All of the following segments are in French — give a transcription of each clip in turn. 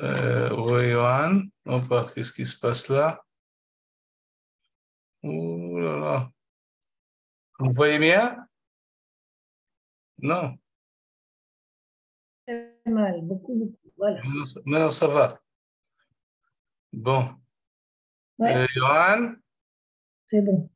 Oui, Johan, on va voir qu'est-ce qui se passe là. Ouh là là. Vous voyez bien? Non, Très mal, beaucoup, beaucoup. Voilà. maintenant ça va. Bon, Ouais, Johan, c'est bon.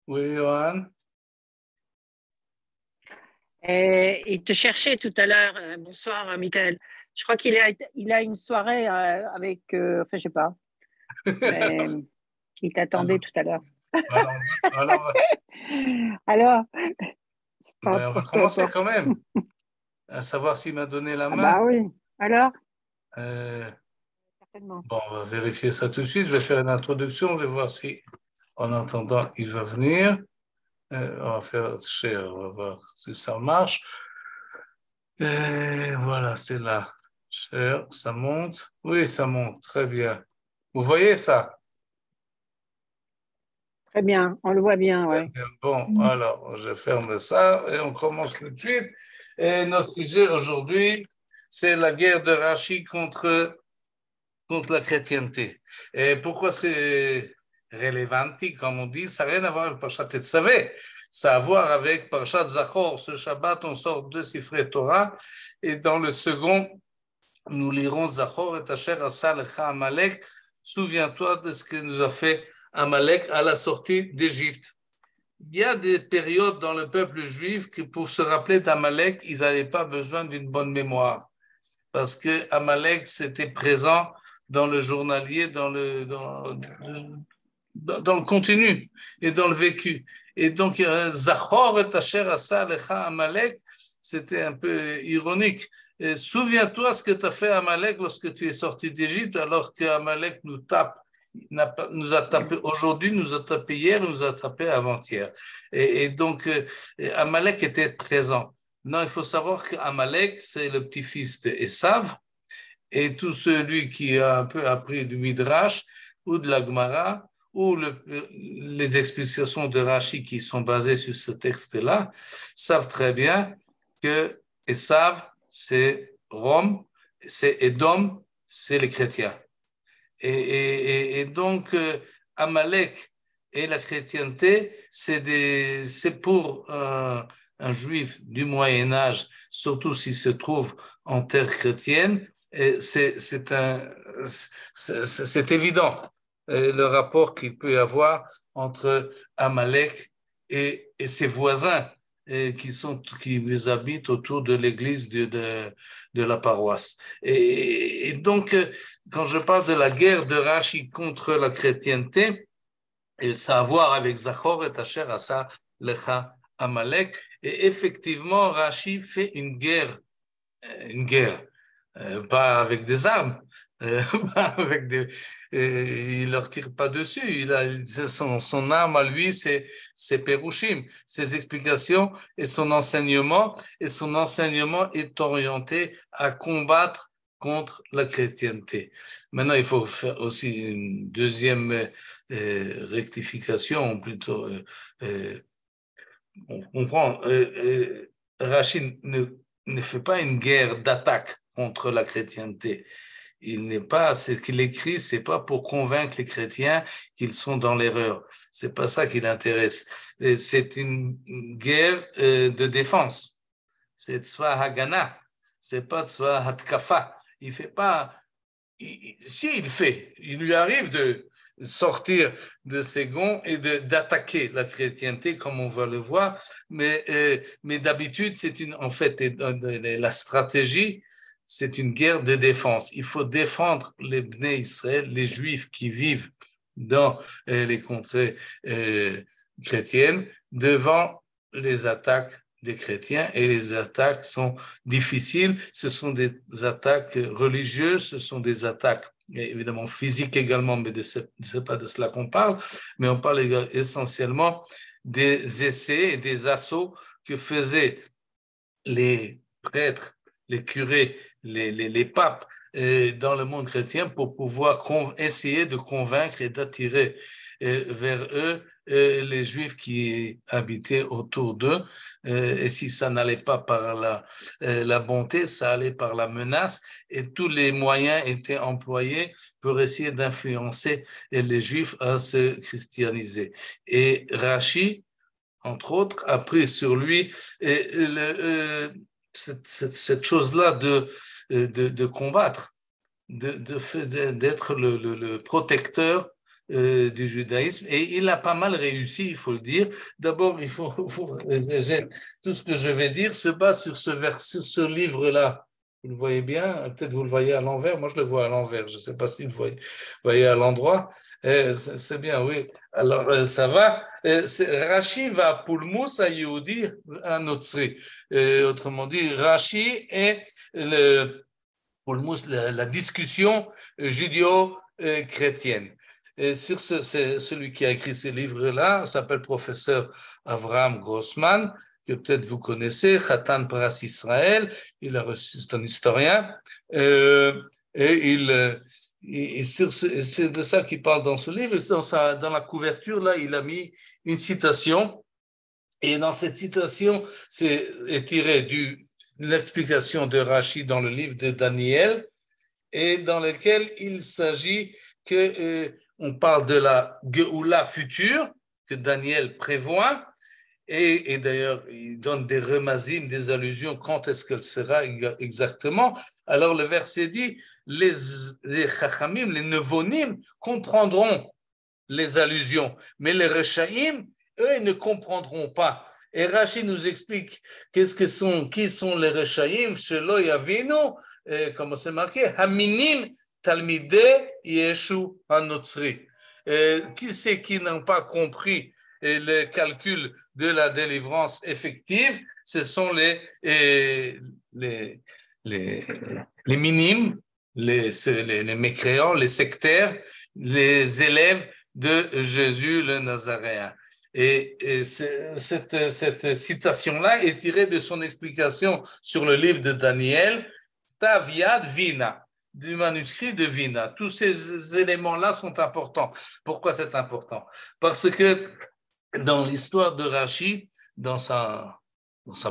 oui, Johan. Il te cherchait tout à l'heure. Bonsoir, Michael. Je crois il a une soirée avec, enfin, je sais pas, mais il t'attendait Alors, tout à l'heure. alors, Alors, ben, on va peu commencer importe. quand même à savoir s'il m'a donné la Ah main. bah oui. Alors, Euh, certainement. bon, on va vérifier ça tout de suite. Je vais faire une introduction. Je vais voir si, en attendant, il va venir. On va faire share. On va voir si ça marche. Et voilà, c'est là. Share, ça monte. Oui, ça monte. Très bien. Vous voyez ça? Très bien, on le voit bien, Très ouais. bien. Bon, alors, je ferme ça et on commence tout de suite. Et notre sujet aujourd'hui, c'est la guerre de Rachid contre la chrétienté. Et pourquoi c'est relevant, comme on dit, ça n'a rien à voir avec Parashat Tetzavé. Ça a à voir avec Parashat Zachor. Ce Shabbat, on sort deux Sifrei Torah. Et dans le second, nous lirons Zachor et Asher Asa Lecha Amalek. Souviens-toi de ce que nous a fait Amalek à la sortie d'Égypte. Il y a des périodes dans le peuple juif que pour se rappeler d'Amalek, ils n'avaient pas besoin d'une bonne mémoire. Parce que Amalek, c'était présent dans le journalier, dans le continu et dans le vécu. Et donc, Zachor et Asher Asa Lecha Amalek, c'était un peu ironique. Et souviens-toi ce que tu as fait à Amalek lorsque tu es sorti d'Égypte, alors qu'Amalek nous tape. Nous a tapé aujourd'hui, nous a tapé hier, nous a tapé avant-hier. Et donc, Amalek était présent. Non, il faut savoir qu'Amalek, c'est le petit-fils d'Esav, et tout celui qui a un peu appris du Midrash ou de la Gemara ou les explications de Rashi qui sont basées sur ce texte-là savent très bien que Esav, c'est Rome, c'est Édom, c'est les chrétiens. Et donc, Amalek et la chrétienté, c'est pour un juif du Moyen Âge, surtout s'il se trouve en terre chrétienne, c'est évident le rapport qu'il peut y avoir entre Amalek et ses voisins qui habitent autour de l'église de la paroisse. Et donc, quand je parle de la guerre de Rashi contre la chrétienté, et ça a à voir avec Zachor et Asher Asa Lecha Amalek, et effectivement, Rashi fait une guerre, pas avec des armes, pas avec il leur tire pas dessus. Son arme à lui, c'est Perushim, ses explications et son enseignement. Et son enseignement est orienté à combattre contre la chrétienté. Maintenant, il faut faire aussi une deuxième rectification, plutôt. On comprend. Rachid ne fait pas une guerre d'attaque contre la chrétienté. Il n'est pas, ce qu'il écrit, c'est pas pour convaincre les chrétiens qu'ils sont dans l'erreur. C'est pas ça qui l'intéresse. C'est une guerre de défense. C'est tzva hagana. C'est pas tzva hatkafa. Il fait pas, si il fait, il lui arrive de sortir de ses gonds et d'attaquer la chrétienté comme on va le voir, mais d'habitude en fait la stratégie, c'est une guerre de défense. Il faut défendre les Bnei Israël, les Juifs qui vivent dans les contrées chrétiennes devant les attaques des chrétiens, et les attaques sont difficiles. Ce sont des attaques religieuses, ce sont des attaques évidemment physiques également, mais ce n'est pas de cela qu'on parle, mais on parle essentiellement des essais et des assauts que faisaient les prêtres les curés, les papes dans le monde chrétien pour pouvoir essayer de convaincre et d'attirer vers eux les Juifs qui habitaient autour d'eux. Et si ça n'allait pas par la bonté, ça allait par la menace. Et tous les moyens étaient employés pour essayer d'influencer les Juifs à se christianiser. Et Rachi, entre autres, a pris sur lui cette chose-là de combattre, d'être le protecteur du judaïsme. Et il a pas mal réussi, il faut le dire. D'abord, tout ce que je vais dire se base sur sur ce livre-là. Vous le voyez bien, peut-être vous le voyez à l'envers, moi je le vois à l'envers, je ne sais pas si vous le voyez à l'endroit. C'est bien, oui. Alors, ça va. Rashi va pulmus à Yehudi à Notzri. Autrement dit, Rashi est le pulmus, la discussion judéo-chrétienne. Sur celui qui a écrit ces livres-là s'appelle professeur Avraham Grossman, que peut-être vous connaissez, Khatan Pras Israël, il a reçu, c'est un historien, et c'est de ça qu'il parle dans ce livre. Dans la couverture, là, il a mis une citation, et dans cette citation, est tiré de l'explication de Rashi dans le livre de Daniel, et dans lequel il s'agit on parle de la Géoula future que Daniel prévoit, et d'ailleurs, il donne des remazim, des allusions, quand est-ce qu'elle sera exactement. Alors le verset dit, les chachamim, les nevonim comprendront les allusions, mais les rechaïm, eux, ils ne comprendront pas. Et Rashi nous explique qui sont les rechaïm, shelo yavinu, comme c'est marqué, haminim talmidei Yeshu hanotzri. Qui c'est qui n'ont pas compris le calcul de la délivrance effective? Ce sont les minimes, les mécréants, les sectaires, les élèves de Jésus le Nazaréen. Et cette citation-là est tirée de son explication sur le livre de Daniel, Taviad Vina, du manuscrit de Vina. Tous ces éléments-là sont importants. Pourquoi c'est important? Parce que dans l'histoire de Rashi, dans sa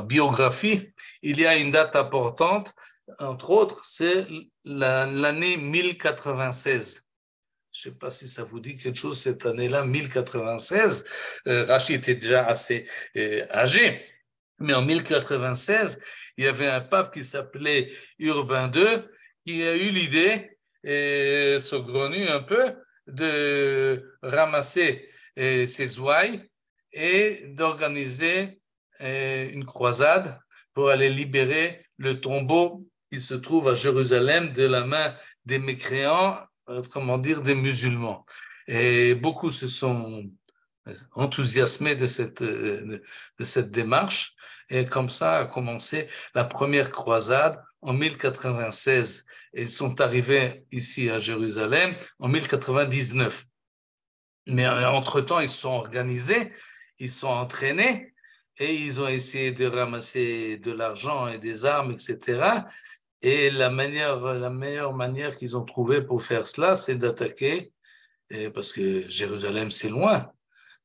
biographie, il y a une date importante, entre autres, c'est l'année 1096. Je ne sais pas si ça vous dit quelque chose, cette année-là, 1096. Rashi était déjà assez âgé, mais en 1096, il y avait un pape qui s'appelait Urbain II, qui a eu l'idée, saugrenue un peu, de ramasser ses ouailles et d'organiser une croisade pour aller libérer le tombeau qui se trouve à Jérusalem de la main des mécréants, comment dire, des musulmans. Et beaucoup se sont enthousiasmés de cette démarche. Et comme ça a commencé la première croisade en 1096. Et ils sont arrivés ici à Jérusalem en 1099. Mais entre-temps, ils se sont organisés, ils se sont entraînés et ils ont essayé de ramasser de l'argent et des armes, etc. Et la meilleure manière qu'ils ont trouvée pour faire cela, c'est d'attaquer, parce que Jérusalem, c'est loin,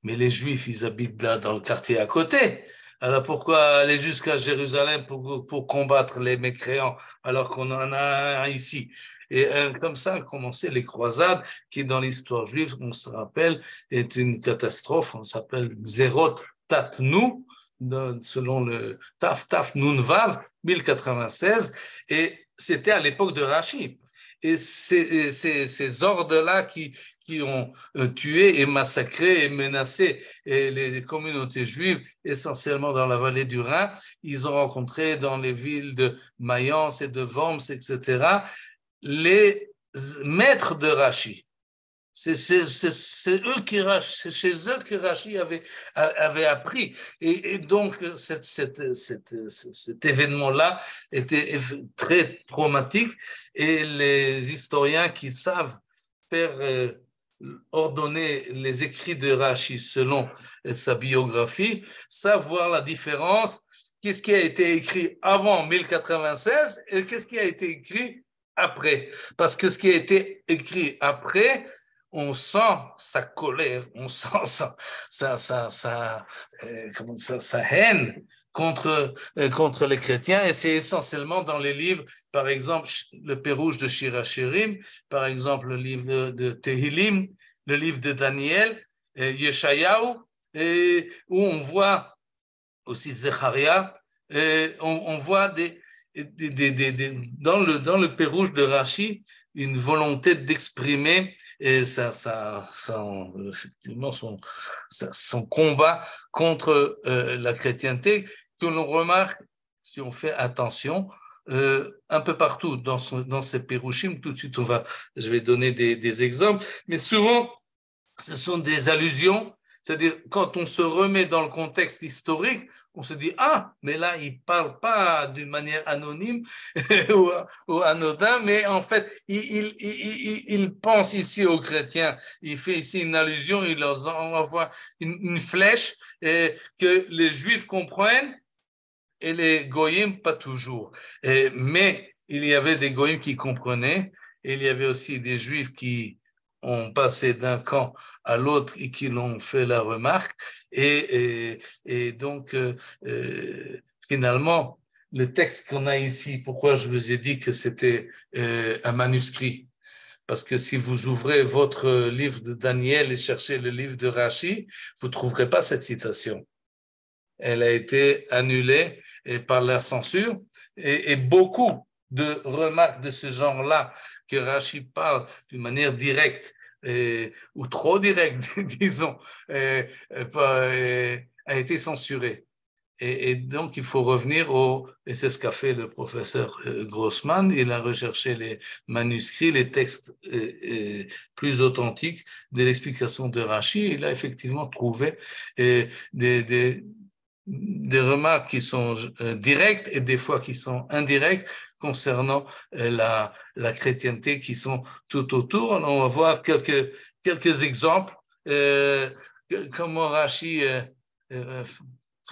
mais les Juifs, ils habitent là dans le quartier à côté. Alors pourquoi aller jusqu'à Jérusalem pour combattre les mécréants alors qu'on en a un ici? Et comme ça ont commencé les croisades qui, dans l'histoire juive, on se rappelle, est une catastrophe. On s'appelle Zerot Tatnu, selon le Taf Nun Vav, 1096, et c'était à l'époque de Rashi. Et ces ordres-là qui ont tué et massacré et menacé les communautés juives, essentiellement dans la vallée du Rhin, ils ont rencontré dans les villes de Mayence et de Worms, etc., les maîtres de Rashi. C'est chez eux que Rashi avait appris. Et donc, cet événement-là était très traumatique. Et les historiens qui savent faire ordonner les écrits de Rashi selon sa biographie, savoir la différence, qu'est-ce qui a été écrit avant 1096 et qu'est-ce qui a été écrit après. Parce que ce qui a été écrit après, on sent sa colère, on sent sa haine contre les chrétiens, et c'est essentiellement dans les livres, par exemple, le Pérouge de Shirachirim, par exemple, le livre de Tehillim, le livre de Daniel, Yeshayahu, où on voit aussi Zecharia, on voit dans le Pérouge de Rashi, une volonté d'exprimer effectivement son combat contre la chrétienté, que l'on remarque, si on fait attention, un peu partout dans ces Pérouchim. Tout de suite, je vais donner des exemples, mais souvent, ce sont des allusions, c'est-à-dire quand on se remet dans le contexte historique, on se dit, ah, mais là, il ne parle pas d'une manière anonyme ou anodin, mais en fait, il pense ici aux chrétiens, il fait ici une allusion, il leur envoie une flèche que les Juifs comprennent et les Goyim pas toujours. Mais il y avait des Goyim qui comprenaient, et il y avait aussi des Juifs qui ont passé d'un camp à l'autre et qui l'ont fait la remarque. Et donc, finalement, le texte qu'on a ici, pourquoi je vous ai dit que c'était un manuscrit? Parce que si vous ouvrez votre livre de Daniel et cherchez le livre de Rashi, vous ne trouverez pas cette citation. Elle a été annulée par la censure, et beaucoup de remarques de ce genre-là que Rashi parle d'une manière directe ou trop directe, disons, a été censurée. Et donc, il faut revenir et c'est ce qu'a fait le professeur Grossman, il a recherché les manuscrits, les textes plus authentiques de l'explication de Rashi, et il a effectivement trouvé des remarques qui sont directes et des fois qui sont indirectes concernant la chrétienté qui sont tout autour. On va voir quelques exemples, comment Rashi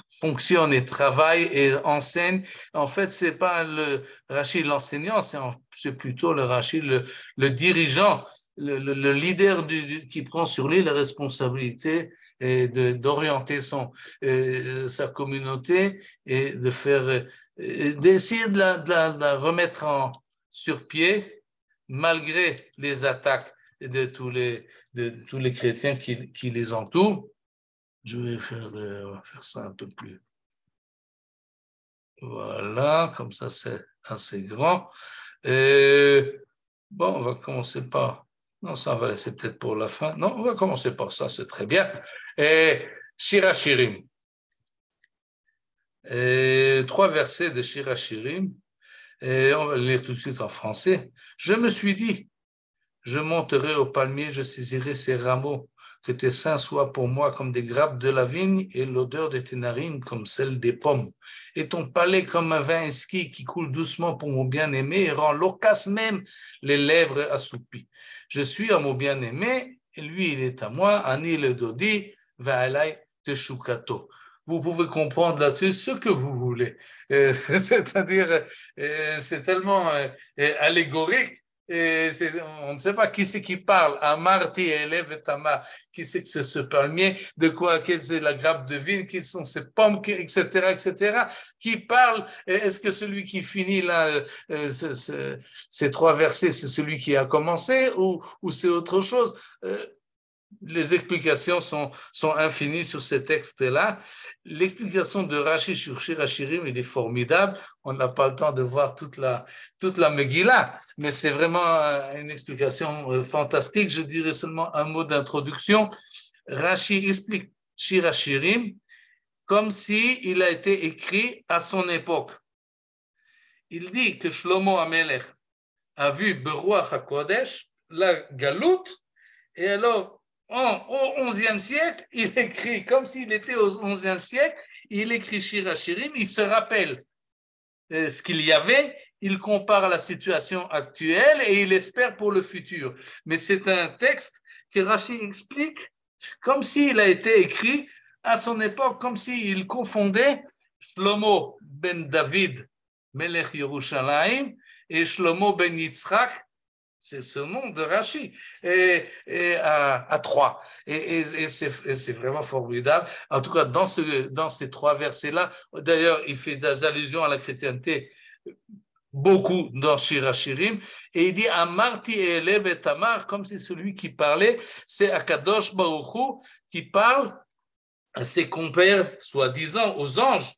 fonctionne et travaille et enseigne. En fait, c'est pas le Rashi l'enseignant, c'est plutôt le Rashi le dirigeant, le leader qui prend sur lui la responsabilité et d'orienter sa communauté et d'essayer de la remettre sur pied malgré les attaques de tous les chrétiens qui les entourent. Je vais faire ça un peu plus. Voilà, comme ça c'est assez grand. Bon, on va commencer par... Non, ça on va laisser peut-être pour la fin. Non, on va commencer par ça, c'est très bien. Shirachirim. 3 versets de Shirachirim. On va le lire tout de suite en français. Je me suis dit, je monterai au palmier, je saisirai ses rameaux, que tes seins soient pour moi comme des grappes de la vigne et l'odeur de tes narines comme celle des pommes. Et ton palais comme un vin exquis qui coule doucement pour mon bien-aimé et rend loquace même les lèvres assoupies. Je suis à mon bien-aimé et lui, il est à moi. Ani le dodi, va'alai teshukato. Vous pouvez comprendre là-dessus ce que vous voulez. C'est-à-dire, c'est tellement allégorique. On ne sait pas qui c'est qui parle. Amarti élève et Tama, qui c'est que c'est ce palmier, de quoi, quelle c'est la grappe de vigne, quelles sont ces pommes, etc., etc. Qui parle? Est-ce que celui qui finit là, ces 3 versets, c'est celui qui a commencé ou c'est autre chose? Les explications sont infinies sur ces textes-là. L'explication de Rashi sur Shirachirim, il est formidable. On n'a pas le temps de voir toute la Megillah, mais c'est vraiment une explication fantastique. Je dirais seulement un mot d'introduction. Rashi explique Shirachirim comme s'il a été écrit à son époque. Il dit que Shlomo HaMelech a vu Beruach HaKodesh, la galoute, et alors, au XIe siècle, il écrit comme s'il était au XIe siècle, il écrit Shirachirim, il se rappelle ce qu'il y avait, il compare la situation actuelle et il espère pour le futur. Mais c'est un texte que Rashi explique comme s'il a été écrit à son époque, comme s'il confondait Shlomo ben David, Melech Yerushalayim, et Shlomo ben Yitzhak, c'est ce nom de Rashi, et à trois. Et c'est vraiment formidable. En tout cas, dans ces trois versets-là, d'ailleurs, il fait des allusions à la chrétienté beaucoup dans Shir Hashirim, et il dit Amarti Elev et Tamar, comme c'est celui qui parlait, c'est Akadosh Baruch Hu qui parle à ses compères, soi-disant aux anges,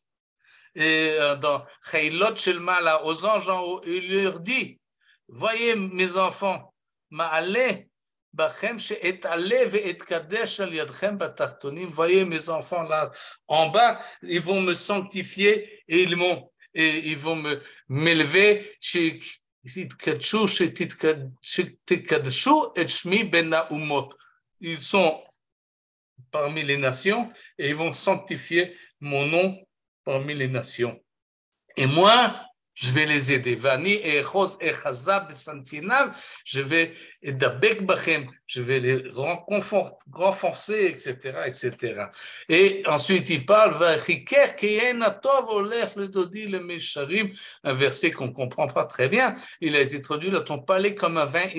et dans Chaylot Shel Mala, aux anges en haut, il leur dit voyez mes enfants, Ma'aleh Bachem she'et ale ve'et kadesh al yadchem batachtonim, voyez mes enfants là en bas, ils vont me sanctifier et ils vont m'élever ils sont parmi les nations et ils vont sanctifier mon nom parmi les nations. Et moi, je vais les aider. Je vais je vais les renforcer, etc., etc. Et ensuite, il parle, un verset qu'on ne comprend pas très bien. Il a été traduit dans ton palais comme un vin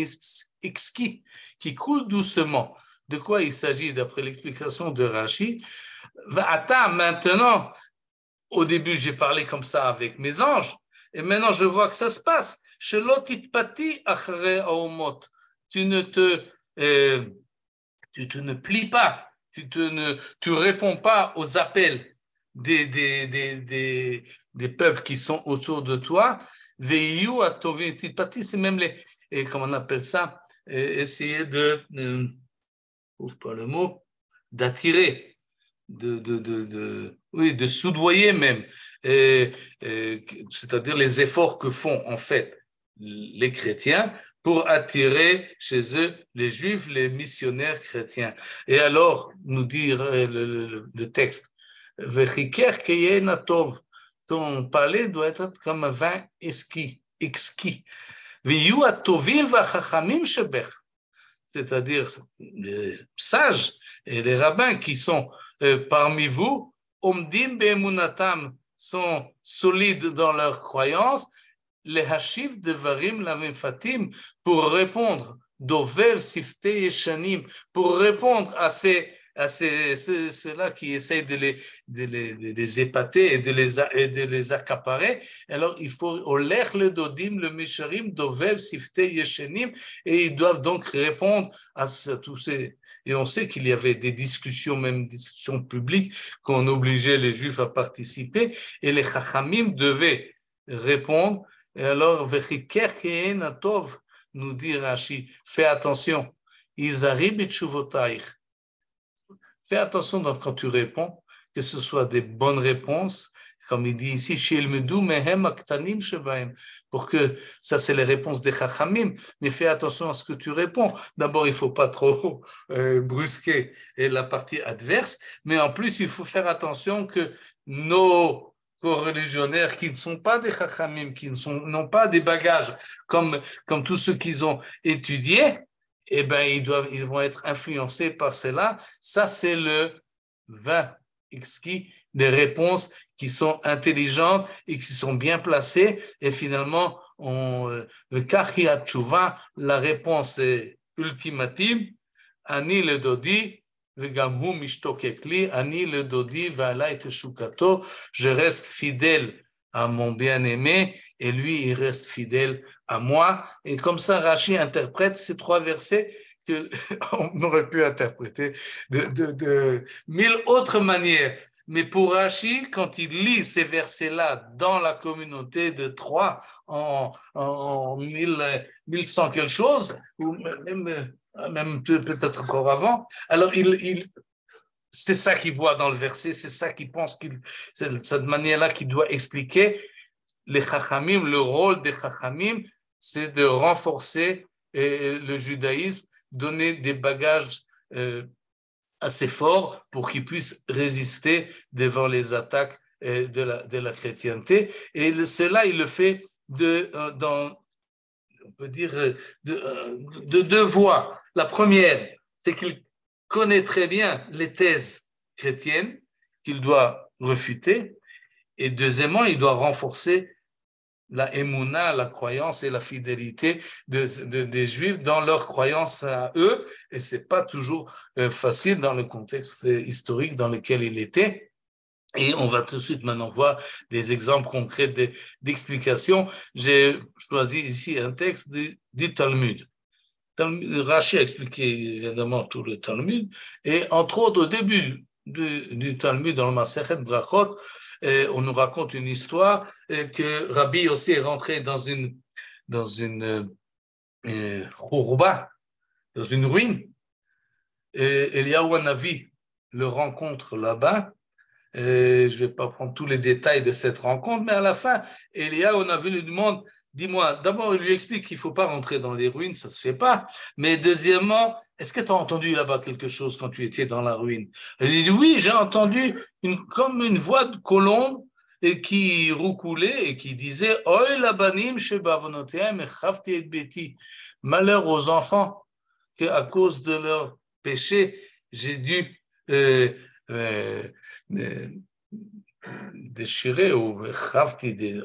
exquis qui coule doucement. De quoi il s'agit d'après l'explication de Rashi? Maintenant, au début, j'ai parlé comme ça avec mes anges. Et maintenant, je vois que ça se passe. Tu ne plies pas, tu réponds pas aux appels des peuples qui sont autour de toi. C'est même comment on appelle ça, essayer ouvre pas le mot, d'attirer, de soudoyer même, c'est-à-dire les efforts que font en fait les chrétiens pour attirer chez eux les juifs, les missionnaires chrétiens. Et alors, nous dire le texte, ton palais doit être comme un vin exquis. C'est-à-dire les sages et les rabbins qui sont parmi vous, Omdim be'emunatam, sont solides dans leur croyance, les hashiv devarim lamemfatim, pour répondre, dovel sifte yeshanim, pour répondre à ceux-là qui essayent de les épater et de les accaparer. Alors, il faut olech le dodim, le mesharim, dovel sifte yeshanim, et ils doivent donc répondre à tous ces... Et on sait qu'il y avait des discussions, même des discussions publiques, qu'on obligeait les Juifs à participer, et les Chachamim devaient répondre. Et alors, nous dit Rashi, fais attention, fais attention quand tu réponds, que ce soit des bonnes réponses, comme il dit ici, pour que ça c'est les réponses des Chachamim, mais fais attention à ce que tu réponds. D'abord, il ne faut pas trop brusquer la partie adverse, mais en plus, il faut faire attention que nos co-religionnaires qui ne sont pas des Chachamim, qui n'ont pas des bagages comme tous ceux qu'ils ont étudiés, eh ben, ils vont être influencés par cela. Ça, c'est le vin exquis des réponses qui sont intelligentes et qui sont bien placées. Et finalement, la réponse est ultimative. Ani le dodi, vegamhu mishtokekli, ani le dodi ve'alai teshukato. Je reste fidèle à mon bien-aimé et lui, il reste fidèle à moi. Et comme ça, Rashi interprète ces trois versets qu'on aurait pu interpréter de mille autres manières. Mais pour Rashi, quand il lit ces versets-là dans la communauté de Troyes en 1100 quelque chose, ou même peut-être encore avant, alors c'est ça qu'il voit dans le verset, c'est ça qu'il pense, c'est cette manière-là qu'il doit expliquer les Chachamim, le rôle des Chachamim, c'est de renforcer le judaïsme, donner des bagages assez forts pour qu'ils puissent résister devant les attaques de la chrétienté. Et cela, il le fait on peut dire, de deux voies. La première, c'est qu'il connaît très bien les thèses chrétiennes qu'il doit réfuter. Et deuxièmement, il doit renforcer la émouna, la croyance et la fidélité des Juifs dans leur croyance à eux. Et ce n'est pas toujours facile dans le contexte historique dans lequel il était. Et on va tout de suite maintenant voir des exemples concrets d'explications. J'ai choisi ici un texte du Talmud. Rashi a expliqué évidemment tout le Talmud. Et entre autres, au début du Talmud, dans le Masechet Brachot, on nous raconte une histoire que Rabbi aussi est rentré dans une khurba, dans une ruine. Et Eliyahu Hanavi le rencontre là-bas. Je ne vais pas prendre tous les détails de cette rencontre, mais à la fin, Eliyahu Hanavi lui demande, dis-moi, d'abord il lui explique qu'il ne faut pas rentrer dans les ruines, ça ne se fait pas, mais deuxièmement, est-ce que tu as entendu là-bas quelque chose quand tu étais dans la ruine? Il dit, oui, j'ai entendu comme une voix de colombe et qui roucoulait et qui disait, Oy labanim shebavonotehem echavti et beti, malheur aux enfants, qu'à cause de leur péché, j'ai dû déchirer ou echavti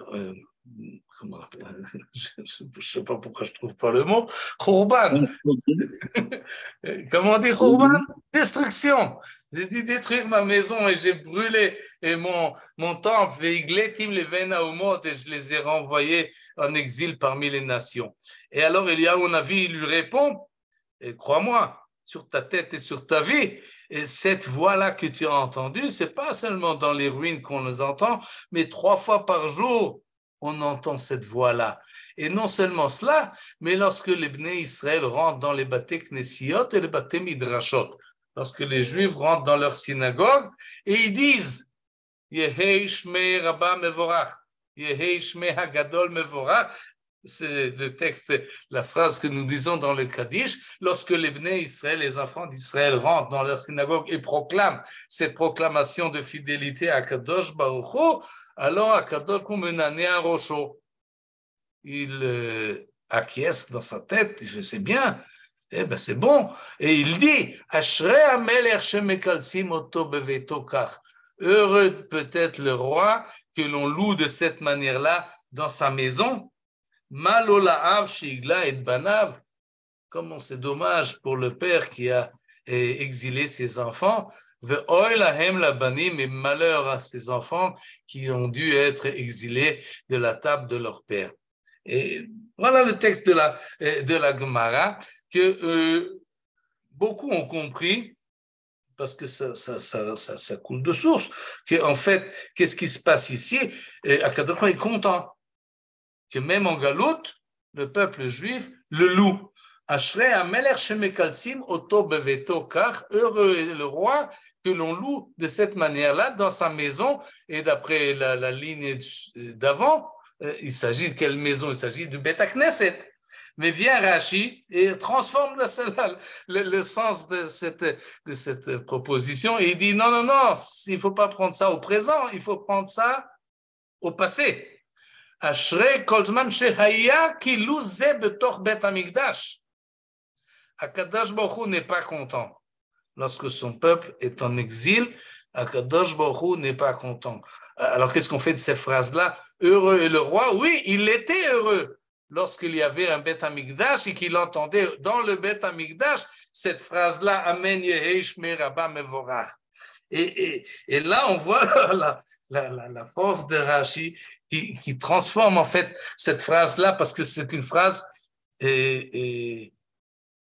je ne sais pas pourquoi je ne trouve pas le mot, Khurban. Comment on dit Khurban? Destruction. J'ai dû détruire ma maison et j'ai brûlé et mon temple, Veigletim levena umot, et je les ai renvoyés en exil parmi les nations. Et alors Eliyahu Hanavi lui répond, et crois-moi, sur ta tête et sur ta vie, et cette voix-là que tu as entendue, ce n'est pas seulement dans les ruines qu'on les entend, mais 3 fois par jour, on entend cette voix-là. Et non seulement cela, mais lorsque les Bnei Israël rentrent dans les Baté Knessiot et les Baté Midrashot, lorsque les Juifs rentrent dans leur synagogue et ils disent Yehei Shmei Rabba Mevorach, Yehei Shmei Hagadol Mevorach, c'est le texte, la phrase que nous disons dans le Kaddish, lorsque les Bnei Israël, les enfants d'Israël rentrent dans leur synagogue et proclament cette proclamation de fidélité à Kadosh Baruch Hu, alors Akadosh Hu Menane un rocho. Il acquiesce dans sa tête, il fait c'est bien, eh ben c'est bon. Et il dit Ashrei Hamelech shemekalsim oto beveto kach. Heureux peut-être le roi que l'on loue de cette manière-là dans sa maison. Malolaav shigla et banav. Comment c'est dommage pour le père qui a exilé ses enfants. Ve'oy lahem labanim, et malheur à ses enfants qui ont dû être exilés de la table de leur père. Et voilà le texte de la Gemara que beaucoup ont compris, parce que ça coule de source, qu'en fait, qu'est-ce qui se passe ici? Akadosh est content que même en Galoute, le peuple juif le loue. Ashrei Hamelech shemekalsim oto beveto kach, heureux est le roi que l'on loue de cette manière-là dans sa maison. Et d'après la ligne d'avant, il s'agit de quelle maison? Il s'agit du Bet HaKnesset. Mais vient Rashi et transforme le sens de cette proposition et il dit non, il ne faut pas prendre ça au présent, il faut prendre ça au passé. Ashrei kol zman shehaya kilu ze betoch Bet HaMikdash. Akadosh Baruch Hu n'est pas content. Lorsque son peuple est en exil, Akadosh Baruch Hu n'est pas content. Alors qu'est-ce qu'on fait de cette phrase-là? Heureux est le roi. Oui, il était heureux lorsqu'il y avait un Bet HaMikdash et qu'il entendait dans le Bet HaMikdash cette phrase-là, Amen Yehei Shmei Rabba Mevorach. Et là, on voit la force de Rashi qui transforme en fait cette phrase-là parce que c'est une phrase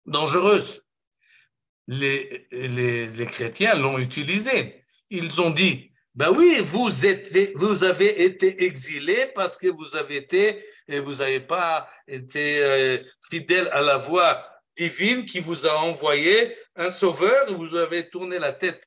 dangereuse. Les chrétiens l'ont utilisée. Ils ont dit, ben oui, vous avez été exilés parce que vous n'avez pas été fidèle à la voix divine qui vous a envoyé un sauveur, vous avez tourné la tête,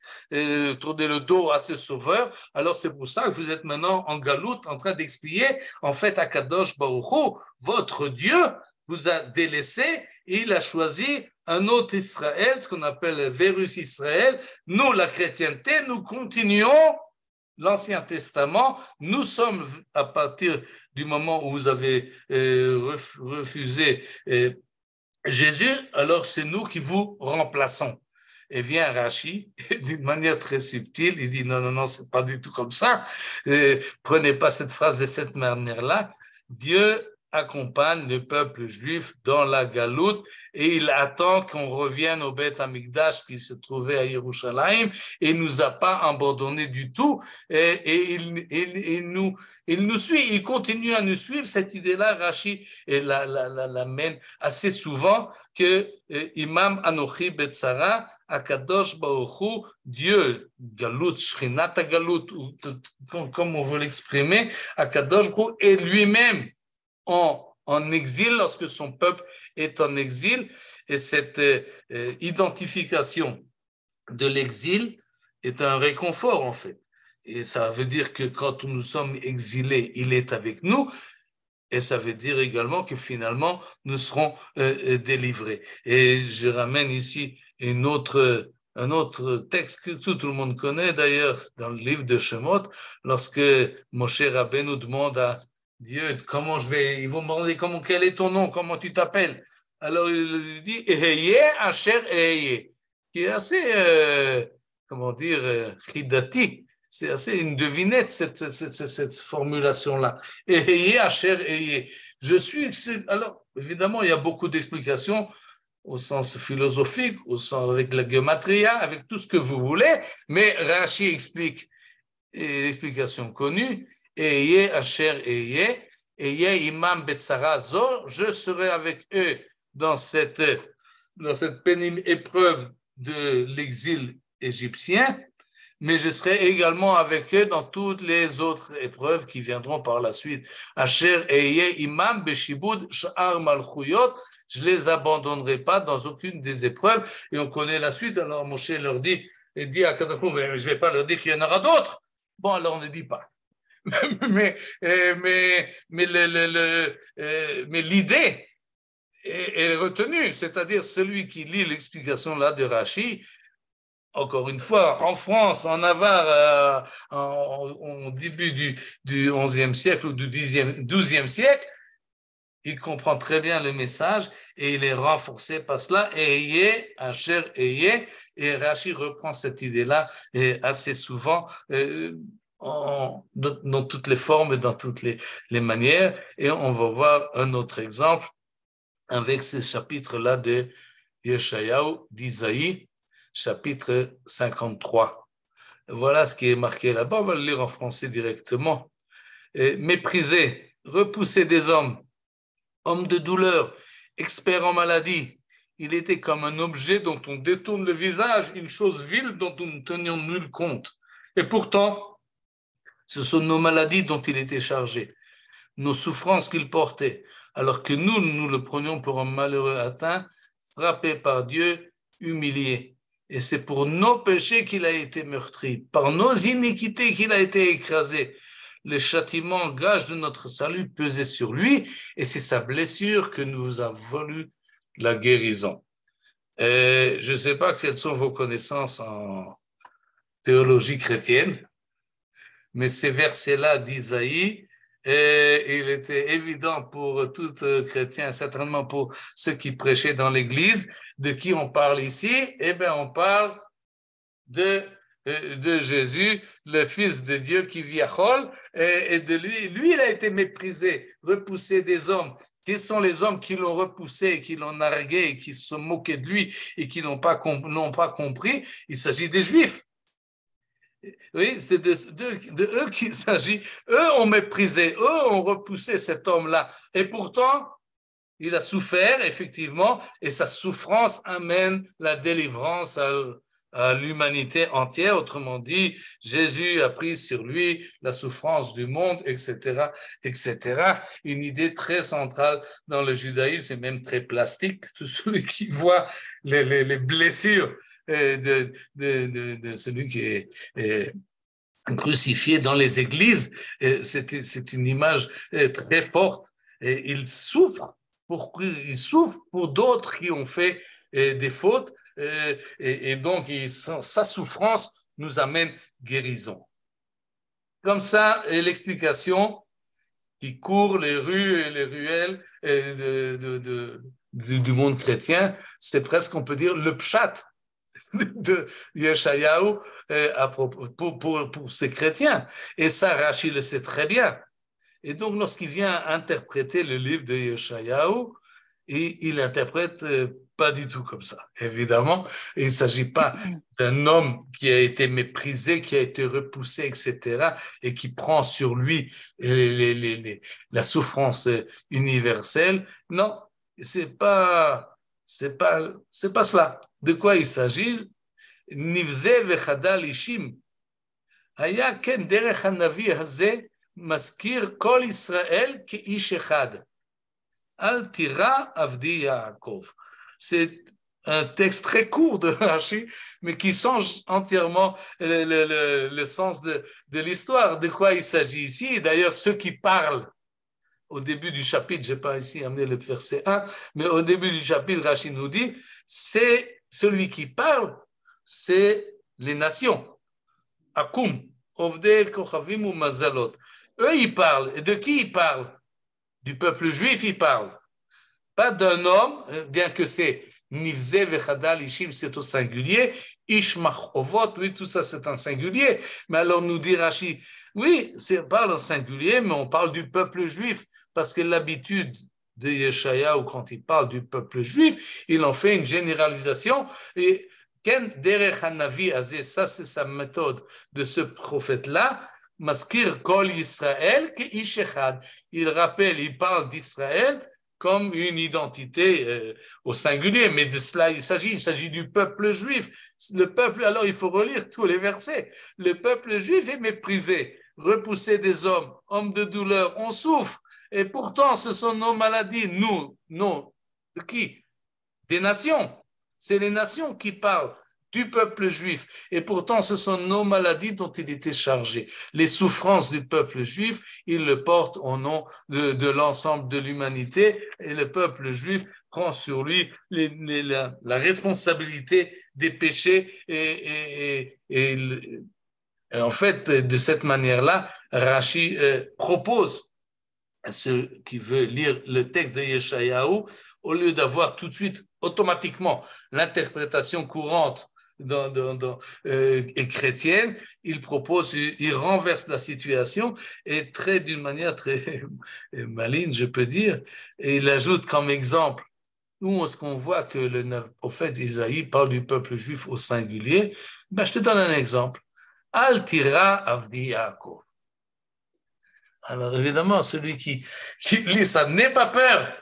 tourné le dos à ce sauveur, alors c'est pour ça que vous êtes maintenant en galoute en train d'expier, en fait, Akadosh Baruch Hu, votre Dieu vous a délaissé et il a choisi un autre Israël, ce qu'on appelle le Vérus Israël. Nous, la chrétienté, nous continuons l'Ancien Testament. Nous sommes, à partir du moment où vous avez refusé Jésus, alors c'est nous qui vous remplaçons. Et vient Rachi, d'une manière très subtile, il dit non, non, non, c'est pas du tout comme ça. Prenez pas cette phrase de cette manière-là. Dieu accompagne le peuple juif dans la galoute et il attend qu'on revienne au Beth Amikdash qui se trouvait à Yerushalayim et il nous a pas abandonnés du tout et il nous suit, il continue à nous suivre. Cette idée-là, Rachi la mène assez souvent que Imam Anochi Betzara, Akadosh Baruch Hu, Dieu, Galut, Shrinata Galut, comme on veut l'exprimer, Akadosh Baruch Hu est lui-même en exil lorsque son peuple est en exil. Et cette identification de l'exil est un réconfort en fait. Et ça veut dire que quand nous sommes exilés, il est avec nous. Et ça veut dire également que finalement, nous serons délivrés. Et je ramène ici un autre texte que tout le monde connaît d'ailleurs dans le livre de Shemot, lorsque Moshe Rabbeinu demande à Dieu comment ils vont me demander quel est ton nom, comment tu t'appelles. Alors il lui dit Eheye Asher Eheye, qui est assez, comment dire, chidati. C'est assez une devinette, cette formulation-là. Eheye Asher Eheye. Je suis. Alors, évidemment, il y a beaucoup d'explications au sens philosophique, au sens avec la gematria, avec tout ce que vous voulez, mais Rashi explique, l'explication connue, Eheye Asher Eheye, Eheye Imam Betzara Zo, je serai avec eux dans cette pénible épreuve de l'exil égyptien, mais je serai également avec eux dans toutes les autres épreuves qui viendront par la suite. Asher Eye Imam Beshibud Sha'ar Malchuyot, je les abandonnerai pas dans aucune des épreuves. Et on connaît la suite. Alors Moshe leur dit, à Kadafou, mais je vais pas leur dire qu'il y en aura d'autres. Bon, alors on ne dit pas. mais l'idée est retenue, c'est-à-dire celui qui lit l'explication là de Rashi. Encore une fois, en France, en Navarre, au début du XIe siècle ou du XIIe siècle, il comprend très bien le message et il est renforcé par cela. Ayez, Asher, ayez. Et Rashi reprend cette idée-là assez souvent dans toutes les formes et dans toutes les manières. Et on va voir un autre exemple avec ce chapitre-là de Yeshayahu, d'Isaïe, chapitre 53. Voilà ce qui est marqué là-bas. On va le lire en français directement. Mépriser, repousser des hommes, homme de douleur, expert en maladie. Il était comme un objet dont on détourne le visage, une chose vile dont nous ne tenions nul compte. Et pourtant, ce sont nos maladies dont il était chargé, nos souffrances qu'il portait, alors que nous le prenions pour un malheureux atteint, frappé par Dieu, humilié. Et c'est pour nos péchés qu'il a été meurtri, par nos iniquités qu'il a été écrasé. Le châtiment, gage de notre salut, pesait sur lui, et c'est sa blessure que nous a valu la guérison. Je ne sais pas quelles sont vos connaissances en théologie chrétienne, mais ces versets-là d'Isaïe, il était évident pour tout chrétien, certainement pour ceux qui prêchaient dans l'Église, de qui on parle ici. Eh bien, on parle de Jésus, le Fils de Dieu qui vit à Chol, et de lui. Lui, il a été méprisé, repoussé des hommes. Quels sont les hommes qui l'ont repoussé, qui l'ont nargué, qui se moquaient de lui et qui n'ont pas compris? Il s'agit des Juifs. Oui, c'est de eux qu'il s'agit. Eux ont méprisé, eux ont repoussé cet homme-là. Et pourtant, il a souffert, effectivement, et sa souffrance amène la délivrance à l'humanité entière. Autrement dit, Jésus a pris sur lui la souffrance du monde, etc., etc. Une idée très centrale dans le judaïsme et même très plastique. Tout celui qui voit les blessures de celui qui est crucifié dans les églises, c'est une image très forte. Et il souffre pour d'autres qui ont fait des fautes, et donc sa souffrance nous amène guérison. Comme ça, l'explication qui court les rues et les ruelles du monde chrétien, c'est presque, on peut dire, le pshat de Yeshayahu pour ces chrétiens. Et ça, Rashi le sait très bien. Et donc, lorsqu'il vient interpréter le livre de Yeshayahu, il interprète pas du tout comme ça, évidemment. Il ne s'agit pas d'un homme qui a été méprisé, qui a été repoussé, etc., et qui prend sur lui la souffrance universelle. Non, c'est pas cela. De quoi il s'agit? Nivze vechadal ishim. Haya ken derech hanavi hazeh maskir kol Israël keish echad. Al tira avdi Yaakov. C'est un texte très court de Rashi, mais qui change entièrement le sens de l'histoire. De quoi il s'agit ici? Et d'ailleurs, ceux qui parlent au début du chapitre, je n'ai pas ici amené le verset 1, mais au début du chapitre, Rashi nous dit, c'est celui qui parle, c'est les nations. Akum, Ovdei Kochavim ou Mazalot. Eux, ils parlent. Et de qui ils parlent? Du peuple juif, ils parlent. Pas d'un homme, bien que c'est Nivze Vechadal Ishim, c'est au singulier. Ishmach Ovot, oui, tout ça c'est un singulier. Mais alors nous dit Rashi, oui, c'est parle en singulier, mais on parle du peuple juif, parce que l'habitude de Yeshayahu, quand il parle du peuple juif, il en fait une généralisation. Et Ken Derech Hanavi Azeh, ça c'est sa méthode de ce prophète-là. Maskir Kol Israël que Ishechad. Il rappelle, il parle d'Israël comme une identité au singulier, mais de cela il s'agit du peuple juif. Le peuple, alors il faut relire tous les versets. Le peuple juif est méprisé, repoussé des hommes, hommes de douleur, on souffre. Et pourtant, ce sont nos maladies, nous, de qui? Des nations. C'est les nations qui parlent du peuple juif. Et pourtant, ce sont nos maladies dont il était chargé. Les souffrances du peuple juif, il le porte au nom de l'ensemble de l'humanité. Et le peuple juif prend sur lui la responsabilité des péchés. Et en fait, de cette manière-là, Rashi propose à ceux qui veulent lire le texte de Yeshayahu, au lieu d'avoir tout de suite automatiquement l'interprétation courante et chrétienne, il propose, il renverse la situation et d'une manière très maligne, je peux dire, et il ajoute comme exemple, où est-ce qu'on voit que le prophète Isaïe parle du peuple juif au singulier? Ben, je te donne un exemple. Al tira avdi Yaakov. Alors évidemment, celui qui lit ça, n'aie pas peur.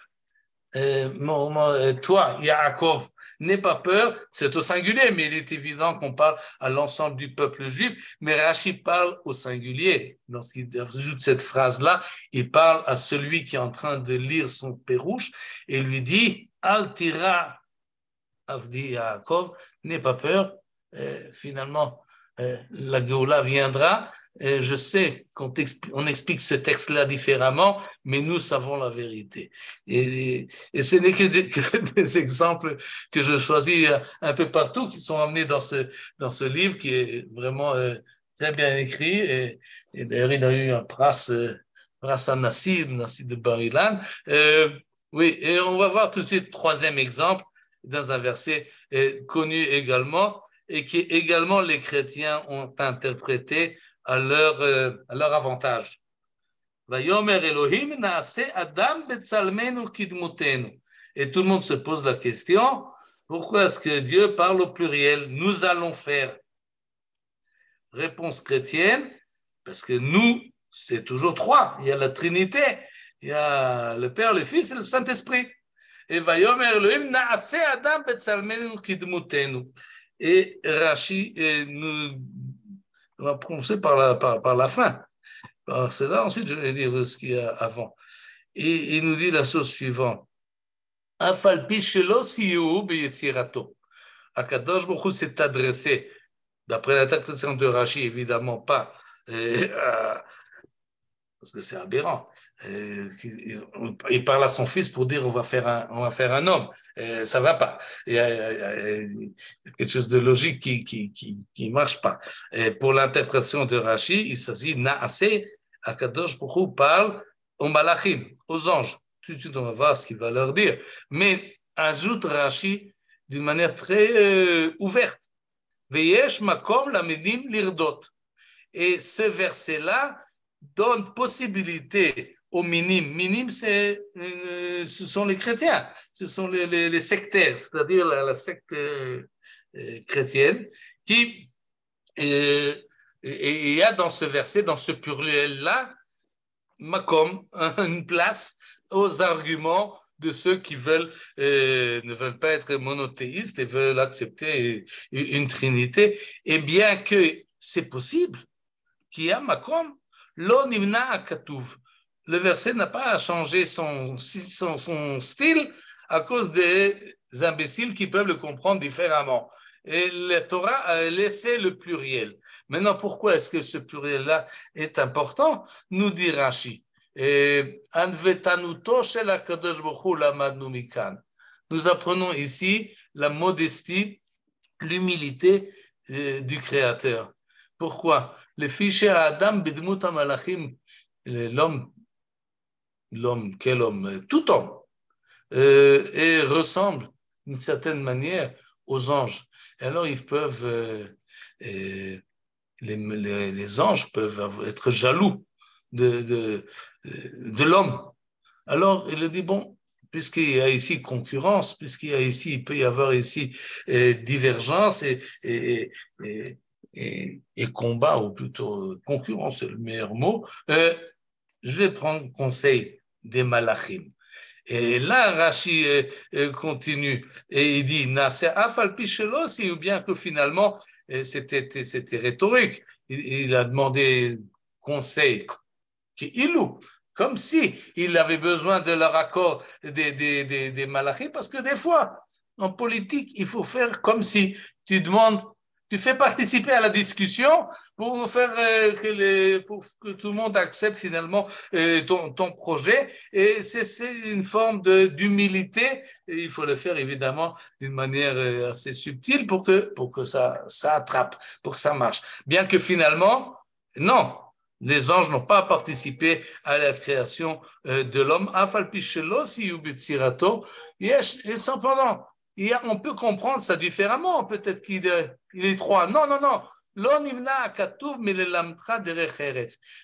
Toi, Yaakov, n'aie pas peur, c'est au singulier, mais il est évident qu'on parle à l'ensemble du peuple juif, mais Rashi parle au singulier. Lorsqu'il ajoute cette phrase-là, il parle à celui qui est en train de lire son pérouche et lui dit, Al tira avdi Yaakov, n'aie pas peur, finalement, la Géoula viendra. Je sais qu'on explique ce texte-là différemment, mais nous savons la vérité. Et ce n'est que des exemples que je choisis un peu partout, qui sont amenés dans ce livre, qui est vraiment très bien écrit. Et d'ailleurs, il a eu un pras à Nassi de Bar-Ilan. Oui, et on va voir tout de suite troisième exemple dans un verset connu également, et qui également les chrétiens ont interprété à leur avantage. Vayomer Elohim naase Adam betzalmenu kidmutenu. Et tout le monde se pose la question, pourquoi est-ce que Dieu parle au pluriel? Nous allons faire. Réponse chrétienne, parce que nous, c'est toujours trois. Il y a la Trinité, il y a le Père, le Fils et le Saint-Esprit. Et Vayomer Elohim naase Adam betzalmenu kidmutenu. Et Rashi on va commencer par la fin. C'est là, ensuite, je vais lire ce qu'il y a avant. Et il nous dit la chose suivante. Afalpi shelo siyu beyetzirato. Akadosh Baruch Hu s'est adressé, d'après l'interprétation de Rashi, évidemment pas, parce que c'est aberrant. Il parle à son fils pour dire on va faire un homme. Ça va pas. Il y a quelque chose de logique qui marche pas. Et pour l'interprétation de Rashi, il s'agit Naase, Akadosh Baruch Hu parle aux malachim, aux anges. Tout de suite, on va voir ce qu'il va leur dire. Mais ajoute Rashi d'une manière très ouverte. Veyesh makom lamedim lirdot. Et ce verset-là donne possibilité aux minimes. Minimes, ce sont les chrétiens, ce sont les sectaires, c'est-à-dire la secte chrétienne, qui, et il y a dans ce verset, dans ce pluriel-là, makom, une place aux arguments de ceux qui ne veulent pas être monothéistes et veulent accepter une trinité. Et bien que c'est possible, qu'il y a makom, lo nimna katuv. Le verset n'a pas changé son style à cause des imbéciles qui peuvent le comprendre différemment. Et la Torah a laissé le pluriel. Maintenant, pourquoi est-ce que ce pluriel-là est important? Nous dit Rashi. Nous apprenons ici la modestie, l'humilité du Créateur. Pourquoi? Le fichier Adam bidmut malachim, l'homme, quel homme? Tout homme, et ressemble d'une certaine manière aux anges. Et alors ils peuvent, les anges peuvent être jaloux de l'homme. Alors il dit, bon, puisqu'il y a ici concurrence, puisqu'il y a ici, il peut y avoir ici divergence et combat, ou plutôt concurrence, c'est le meilleur mot, je vais prendre conseil des malachim. Et là, Rashi continue et il dit, ou bien que finalement, c'était rhétorique. Il a demandé conseil, comme si il avait besoin de leur accord des malachim, parce que des fois, en politique, il faut faire comme si tu demandes. Tu fais participer à la discussion pour faire pour que tout le monde accepte finalement ton projet. Et c'est une forme d'humilité. Et il faut le faire évidemment d'une manière assez subtile pour que ça attrape, pour que ça marche. Bien que finalement, non, les anges n'ont pas participé à la création de l'homme. Et cependant, on peut comprendre ça différemment. Peut-être qu'il est trois. Non.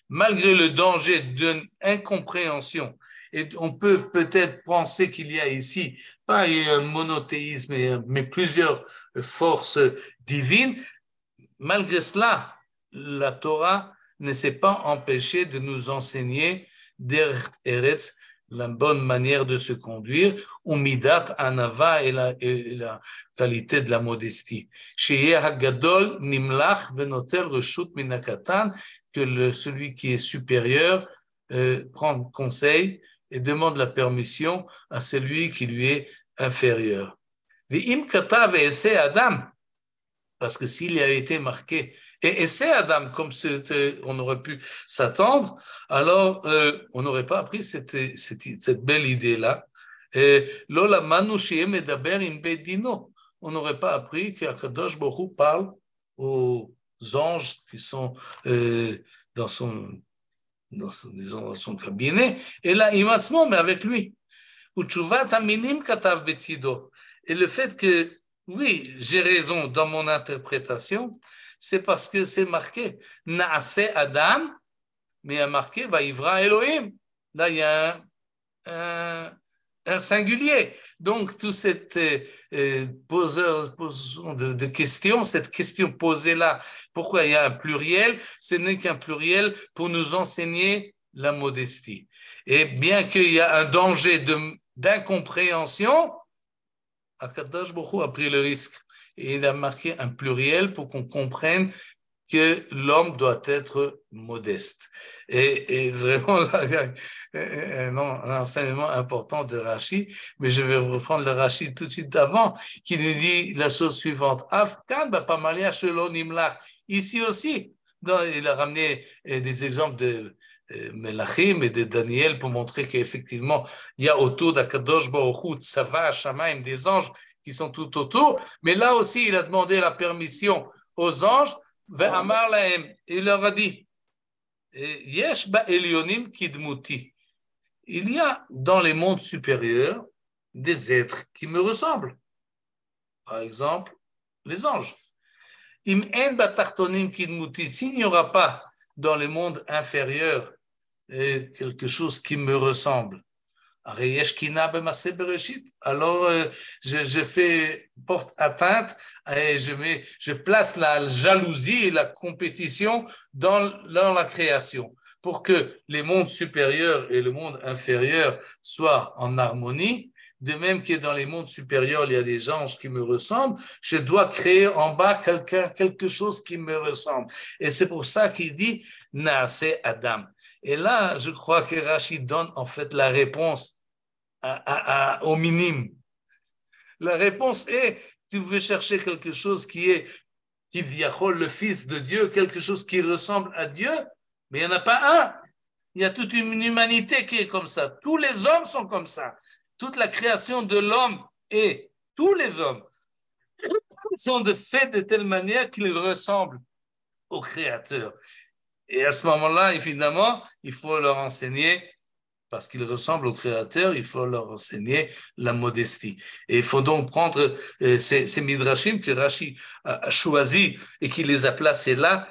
Malgré le danger d'une incompréhension, et on peut peut-être penser qu'il y a ici, pas un monothéisme, mais plusieurs forces divines, malgré cela, la Torah ne s'est pas empêchée de nous enseigner derech eretz, la bonne manière de se conduire, ou midat anava et la qualité de la modestie. Sheyeh hagadol nimlach venotel reshut minakatan, que celui qui est supérieur prend conseil et demande la permission à celui qui lui est inférieur. Ve'im katav ve'eseh adam, parce que s'il y a été marqué et c'est Adam, comme on aurait pu s'attendre, alors on n'aurait pas appris cette belle idée-là. Lola manu she'em medaber im bedino. On n'aurait pas appris qu'Akadosh Baruch Hu parle aux anges qui sont dans son cabinet, et là, imatzmo, mais avec lui. Utshuvat haminim katav betzido. Et le fait que, oui, j'ai raison dans mon interprétation, c'est parce que c'est marqué Naase Adam, mais il y a marqué Vaivra Elohim. Là, il y a un singulier. Donc, toute cette posation de questions, cette question posée là, pourquoi il y a un pluriel? Ce n'est qu'un pluriel pour nous enseigner la modestie. Et bien qu'il y a un danger d'incompréhension, Akadosh Baruch Hu a pris le risque. Et il a marqué un pluriel pour qu'on comprenne que l'homme doit être modeste. Et vraiment, il y a un enseignement important de Rashi, mais je vais reprendre le Rashi tout de suite avant, qui nous dit la chose suivante. Ici aussi, il a ramené des exemples de Melachim et de Daniel pour montrer qu'effectivement, il y a autour d'Akadosh Baruch Hu, Tzava, Shamaim, des anges qui sont tout autour, mais là aussi, il a demandé la permission aux anges, Ve'amar lahem, il leur a dit, Yesh ba elionim kidmuti. Il y a dans les mondes supérieurs des êtres qui me ressemblent. Par exemple, les anges. Im en batartonim kidmuti, s'il n'y aura pas dans les mondes inférieurs quelque chose qui me ressemble, alors je porte atteinte et je place la jalousie et la compétition dans la création pour que les mondes supérieurs et le monde inférieur soient en harmonie. De même que dans les mondes supérieurs, il y a des anges qui me ressemblent, je dois créer en bas quelque chose qui me ressemble. Et c'est pour ça qu'il dit Naase Adam. Et là, je crois que Rachid donne en fait la réponse au minime. La réponse est, tu veux chercher quelque chose qui est Kivyachol, le Fils de Dieu, quelque chose qui ressemble à Dieu, mais il n'y en a pas un. Il y a toute une humanité qui est comme ça. Tous les hommes sont comme ça. Toute la création de l'homme et tous les hommes sont faits de telle manière qu'ils ressemblent au Créateur. Et à ce moment-là, évidemment, il faut leur enseigner, parce qu'ils ressemblent au Créateur, il faut leur enseigner la modestie. Et il faut donc prendre ces midrashim que Rashi a choisi et qui les a placés là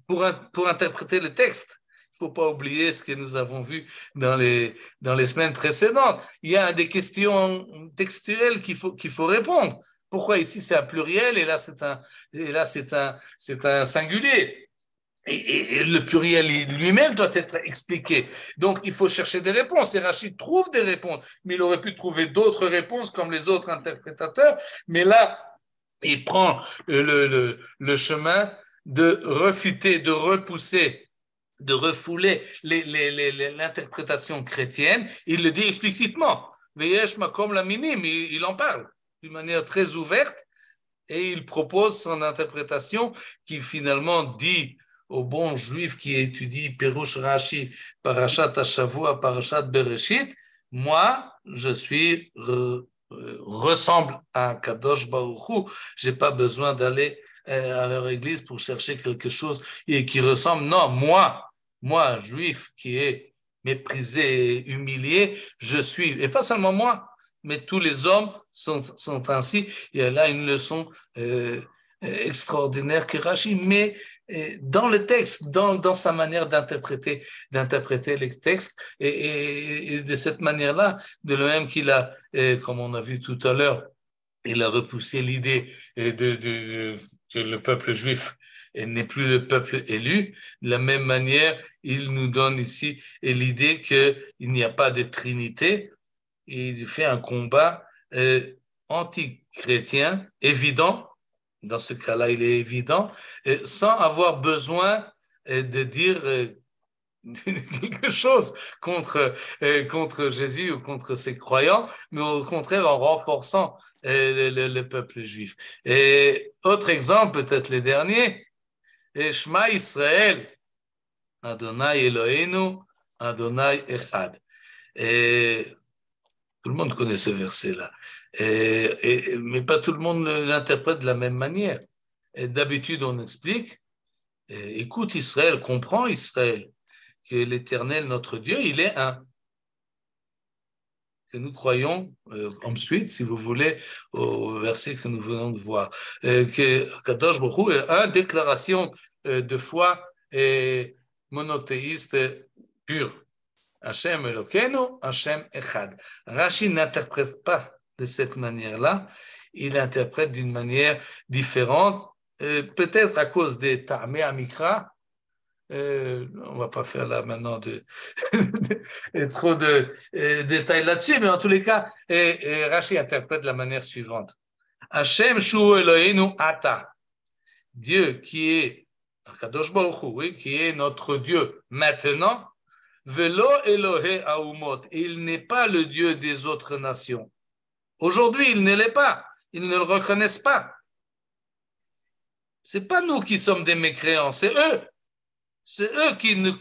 pour interpréter le texte. Il ne faut pas oublier ce que nous avons vu dans les semaines précédentes. Il y a des questions textuelles qu'il faut répondre. Pourquoi ici c'est un pluriel et là c'est un singulier? Et le pluriel lui-même doit être expliqué. Donc, il faut chercher des réponses. Et Rachid trouve des réponses, mais il aurait pu trouver d'autres réponses comme les autres interprétateurs. Mais là, il prend le chemin de refuter, de repousser, de refouler l'interprétation chrétienne. Il le dit explicitement. Veyesh makom laminim, il en parle d'une manière très ouverte et il propose son interprétation qui finalement dit aux bons juifs qui étudient Perush Rashi, Parashat Hashavua, Parashat Bereshit, moi, je suis ressemble à Kadosh Baruch Hu. J'ai pas besoin d'aller à leur église pour chercher quelque chose qui ressemble. Non, moi, juif qui est méprisé et humilié, je suis, et pas seulement moi, mais tous les hommes sont ainsi. Il y a là une leçon extraordinaire que Rashi met dans le texte, dans sa manière d'interpréter les textes, et de cette manière-là, de même qu'il a, comme on a vu tout à l'heure, il a repoussé l'idée que le peuple juif n'est plus le peuple élu. De la même manière, il nous donne ici l'idée qu'il n'y a pas de Trinité. Il fait un combat anti-chrétien évident. Dans ce cas-là, il est évident, sans avoir besoin de dire quelque chose contre Jésus ou contre ses croyants, mais au contraire en renforçant le peuple juif. Et autre exemple, peut-être les derniers, Shema Israël, Adonai Eloheinu, Adonai Echad. Et tout le monde connaît ce verset-là. Mais pas tout le monde l'interprète de la même manière. Et d'habitude, on explique, écoute Israël, comprends Israël, que l'Éternel, notre Dieu, il est un. Que nous croyons, ensuite, si vous voulez, au verset que nous venons de voir, que Kadosh Baruch Hu est une déclaration de foi monothéiste pure. Hashem Elokeinu, Hashem Echad. Rashi n'interprète pas de cette manière-là, il interprète d'une manière différente, peut-être à cause des Ta'amei Amikra. On ne va pas faire là maintenant trop de détails là-dessus, mais en tous les cas, Rashi interprète de la manière suivante. Hashem Shu Eloheinu Ata. Dieu qui est Kadosh Baruch Hu, oui, qui est notre Dieu maintenant. Velo Elohe Aumot, il n'est pas le Dieu des autres nations. Aujourd'hui, il ne l'est pas. Ils ne le reconnaissent pas. Ce n'est pas nous qui sommes des mécréants, c'est eux. C'est eux qui ne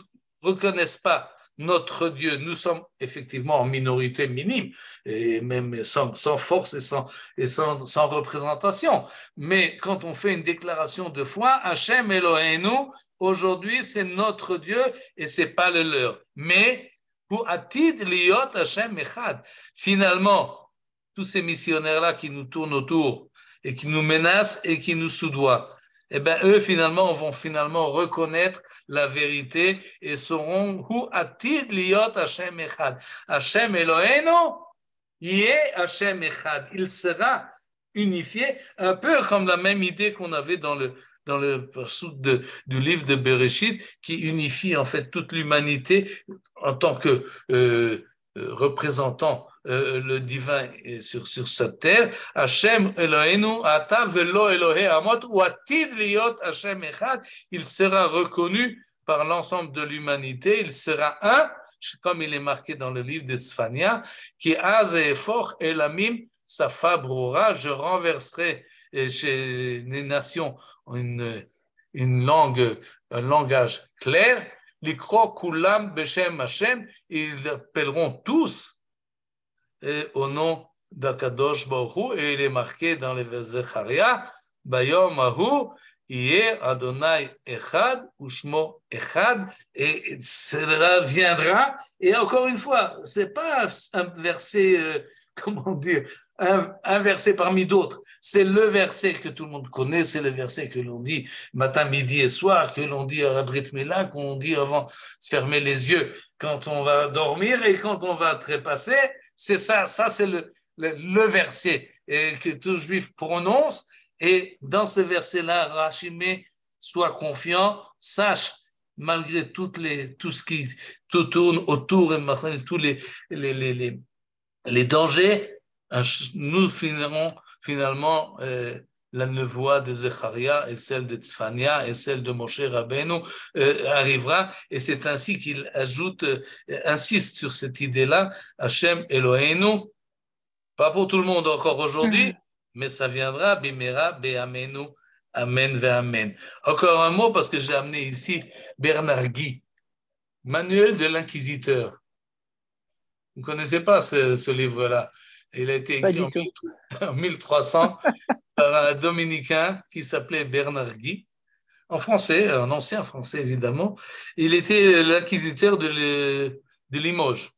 reconnaissent pas notre Dieu. Nous sommes effectivement en minorité minime, et même sans force et sans représentation. Mais quand on fait une déclaration de foi, Hashem Eloheinu, aujourd'hui, c'est notre Dieu et ce n'est pas le leur. Mais Hu atid liot Hashem echad. Finalement, tous ces missionnaires-là qui nous tournent autour et qui nous menacent et qui nous soudoient, eh bien, eux, finalement, vont finalement reconnaître la vérité et seront Hu atid liot Hashem echad. Hashem Eloheinu, yeh Hashem echad. Il sera unifié, un peu comme la même idée qu'on avait dans le du livre de Bereshit, qui unifie en fait toute l'humanité en tant que représentant le divin sur cette terre. Hashem Eloheinu ata velo Elohe amot ou atid liot Hashem echad. Il sera reconnu par l'ensemble de l'humanité. Il sera un, comme il est marqué dans le livre de Tzfania, qui az et fort elamim safa brura. Je renverserai chez les nations une langue, un langage clair. Likro kulam beshem Hashem. Ils appelleront tous au nom d'Akadosh Baruch Hu, et il est marqué dans les versets Zacharia, Bayom Ahu, Yeh Adonai Echad, Ushmo Echad, et cela viendra. Et encore une fois, c'est pas un verset, comment dire, un verset parmi d'autres. C'est le verset que tout le monde connaît, c'est le verset que l'on dit matin, midi et soir, que l'on dit à la Brit Mila, qu'on dit avant de fermer les yeux quand on va dormir et quand on va trépasser. C'est ça c'est le verset que tout juif prononce. Et dans ce verset-là, Rashi met, sois confiant, sache, malgré tout ce qui tourne autour et tous les dangers, nous finirons finalement la nevoie de Zecharia et celle de Tzfania et celle de Moshe Rabbeinu arrivera, et c'est ainsi qu'il ajoute, insiste sur cette idée-là, Hashem Eloheinu, pas pour tout le monde encore aujourd'hui, mais ça viendra, Bimera Be'amenu, Amen Ve'amen. Encore un mot, parce que j'ai amené ici Bernard Guy, Manuel de l'Inquisiteur. Vous ne connaissez pas ce livre-là? Il a été écrit en 1300 par un dominicain qui s'appelait Bernard Guy, en français, un ancien français évidemment. Il était l'inquisiteur de Limoges,